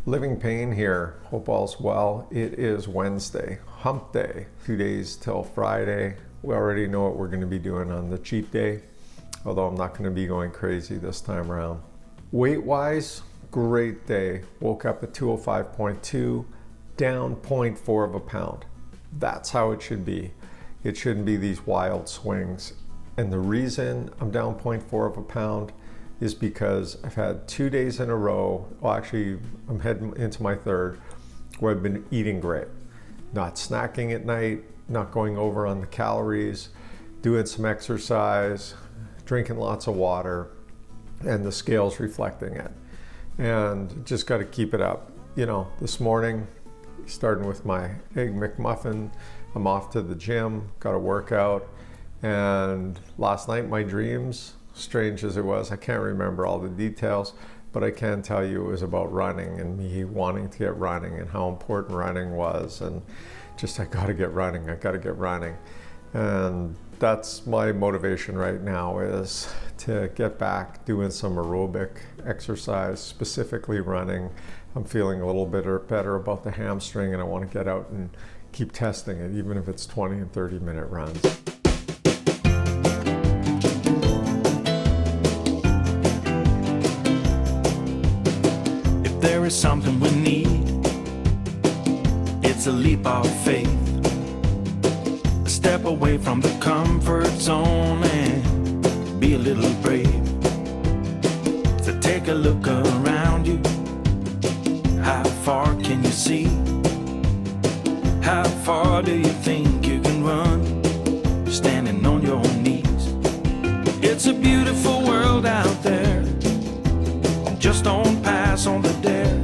Living Pain here. Hope all's well. It is Wednesday, hump day, 2 days till Friday. We already know what we're going to be doing on the cheat day, although I'm not going to be going crazy this time around. Weight wise, great day. Woke up at 205.2, down 0.4 of a pound. That's how it should be. It shouldn't be these wild swings. And the reason I'm down 0.4 of a pound is because I've had 2 days in a row, well actually I'm heading into my third, where I've been eating great. Not snacking at night, not going over on the calories, doing some exercise, drinking lots of water, and the scale's reflecting it. And just got to keep it up. You know, this morning, starting with my Egg McMuffin, I'm off to the gym, got a workout, and last night my dreams, strange as it was, I can't remember all the details, but I can tell you it was about running and me wanting to get running and how important running was, and just I gotta get running. And that's my motivation right now, is to get back doing some aerobic exercise, specifically running. I'm feeling a little bit better about the hamstring, and I want to get out and keep testing it, even if it's 20 and 30-minute runs. There is something we need. It's a leap of faith, a step away from the comfort zone and be a little brave. So take a look around you. How far can you see? How far do you think you can run standing on your knees? It's a beautiful world out there. Just don't pass on the dare.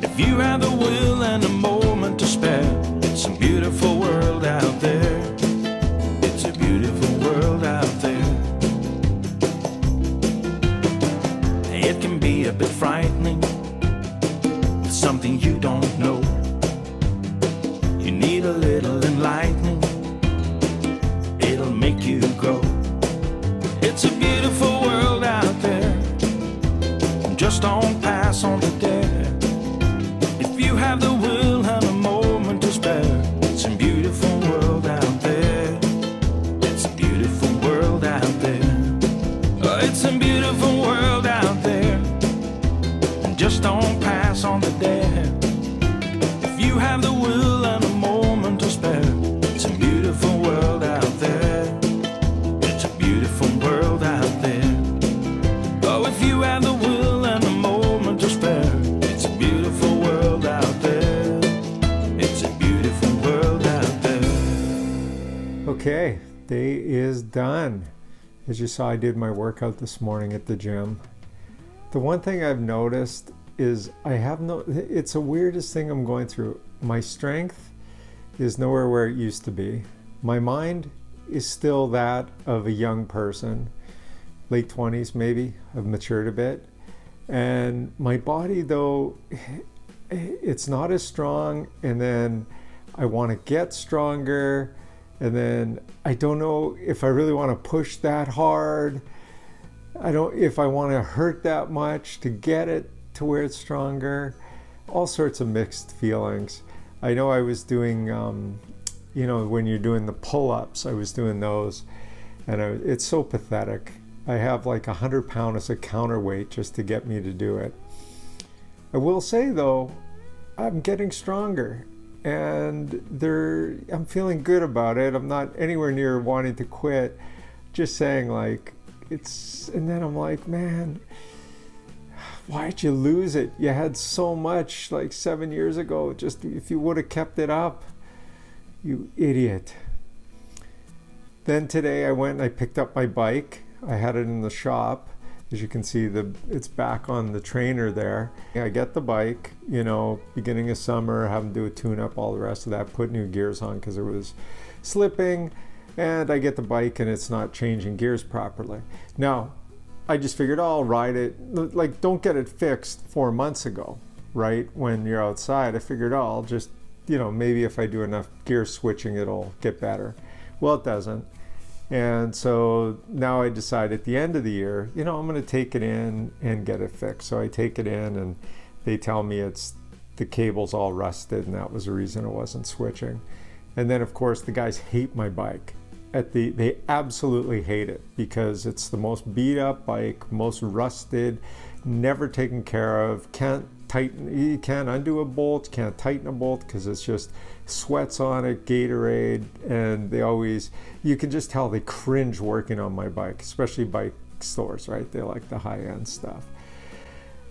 If you have the will and a moment to spare, it's a beautiful world out there. It's a beautiful world out there. It can be a bit frightening, it's something you don't know. You need a little enlightening, it'll make you grow. It's a beautiful world out there. Just don't pass on the dare. If you have the will and a moment to spare, it's a beautiful world out there. It's a beautiful world out there. Oh, it's a beautiful world out there. Just don't pass on the dare. If you have the will and a moment to spare, it's a beautiful world out there. It's a beautiful world out there. Oh, if you have the will and a moment to spare, it's a beautiful world out there. It's a beautiful world out there. Okay, day is done. As you saw, I did my workout this morning at the gym. The one thing I've noticed is it's the weirdest thing I'm going through. My strength is nowhere where it used to be. My mind is still that of a young person, late 20s maybe. I've matured a bit. And my body, though, it's not as strong, and then I want to get stronger, and then I don't know if I really want to push that hard. If I want to hurt that much to get it to where it's stronger. All sorts of mixed feelings. I know I was doing, when you're doing the pull-ups, I was doing those, and it's so pathetic. I have like 100 pounds as a counterweight just to get me to do it. I will say though, I'm getting stronger, and I'm feeling good about it. I'm not anywhere near wanting to quit. Just saying, like, and then I'm like, man, why'd you lose it? You had so much like 7 years ago. Just if you would have kept it up, you idiot. Then today I went and I picked up my bike. I had it in the shop. As you can see, it's back on the trainer there. I get the bike, beginning of summer, have them do a tune-up, all the rest of that, put new gears on because it was slipping, and I get the bike and it's not changing gears properly. Now, I just figured, I'll ride it. Like, don't get it fixed 4 months ago, right? When you're outside, I figured, I'll just, maybe if I do enough gear switching, it'll get better. Well, it doesn't. And so now I decide at the end of the year, I'm going to take it in and get it fixed. So I take it in, and they tell me it's the cable's all rusted, and that was the reason it wasn't switching. And then of course the guys hate my bike. They absolutely hate it because it's the most beat up bike, most rusted, never taken care of, you can't undo a bolt, can't tighten a bolt because it's just sweats on it, Gatorade, and you can just tell they cringe working on my bike, especially bike stores, right? They like the high-end stuff.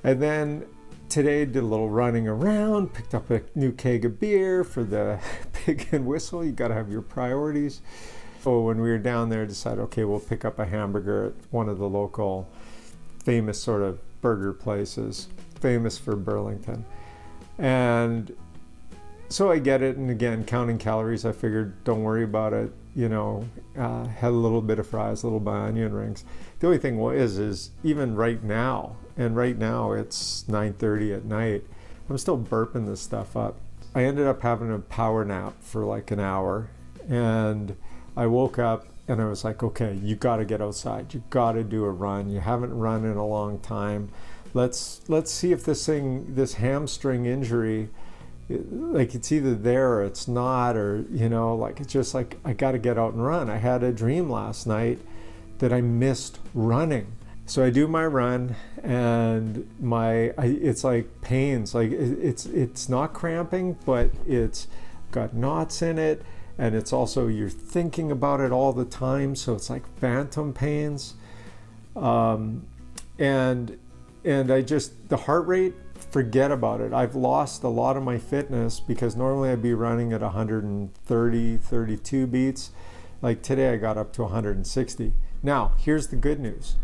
And then today did a little running around, picked up a new keg of beer for the Pig and Whistle. You got to have your priorities. So when we were down there, decided, okay, we'll pick up a hamburger at one of the local famous sort of burger places, famous for Burlington. And so I get it, and again, counting calories, I figured, don't worry about it. Had a little bit of fries, a little bit of onion rings. The only thing is even right now, and right now it's 9:30 at night, I'm still burping this stuff up. I ended up having a power nap for like an hour, and I woke up and I was like, okay, you got to get outside. You got to do a run. You haven't run in a long time. Let's see if this hamstring injury, like it's either there or it's not, or like it's just like I got to get out and run. I had a dream last night that I missed running. So I do my run, and it's like pains. Like it's not cramping, but it's got knots in it. And it's also, you're thinking about it all the time, so it's like phantom pains. And the heart rate, forget about it. I've lost a lot of my fitness because normally I'd be running at 130, 32 beats. Like today I got up to 160. Now, here's the good news.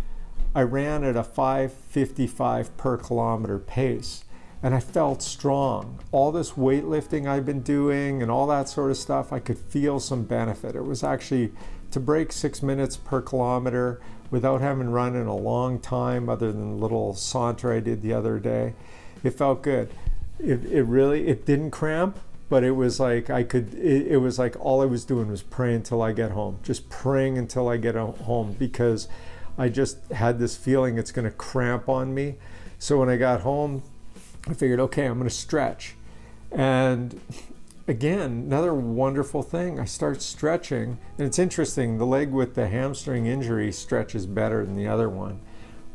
I ran at a 5:55 per kilometer pace. And I felt strong. All this weightlifting I've been doing and all that sort of stuff, I could feel some benefit. It was actually to break 6 minutes per kilometer without having run in a long time, other than the little saunter I did the other day. It felt good. It didn't cramp, but it was like it was like all I was doing was praying until I get home. Just praying until I get home, because I just had this feeling it's gonna cramp on me. So when I got home, I figured, okay, I'm going to stretch. And again, another wonderful thing, I start stretching. And it's interesting, the leg with the hamstring injury stretches better than the other one.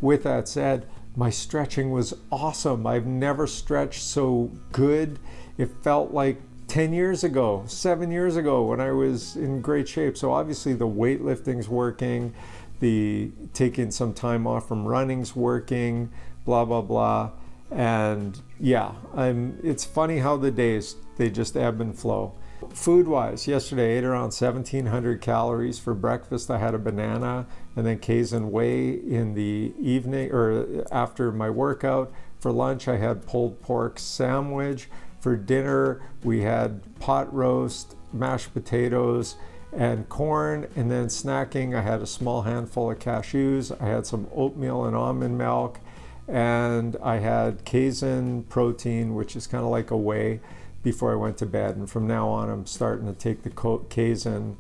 With that said, my stretching was awesome. I've never stretched so good. It felt like 10 years ago, 7 years ago, when I was in great shape. So obviously the weightlifting's working, the taking some time off from running's working, blah, blah, blah. And yeah, it's funny how the days, they just ebb and flow. Food wise, yesterday I ate around 1,700 calories. For breakfast I had a banana and then Kaizen whey in the evening or after my workout. For lunch I had pulled pork sandwich. For dinner we had pot roast, mashed potatoes, and corn. And then snacking I had a small handful of cashews. I had some oatmeal and almond milk. And I had Kaizen protein, which is kind of like a whey, before I went to bed. And from now on, I'm starting to take the Kaizen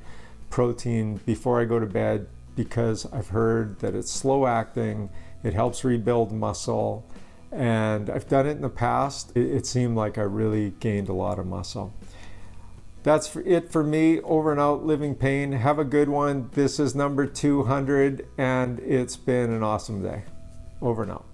protein before I go to bed, because I've heard that it's slow acting, it helps rebuild muscle, and I've done it in the past. It seemed like I really gained a lot of muscle. That's it for me. Over and out, Living Pain. Have a good one. This is number 200, and it's been an awesome day. Over and out.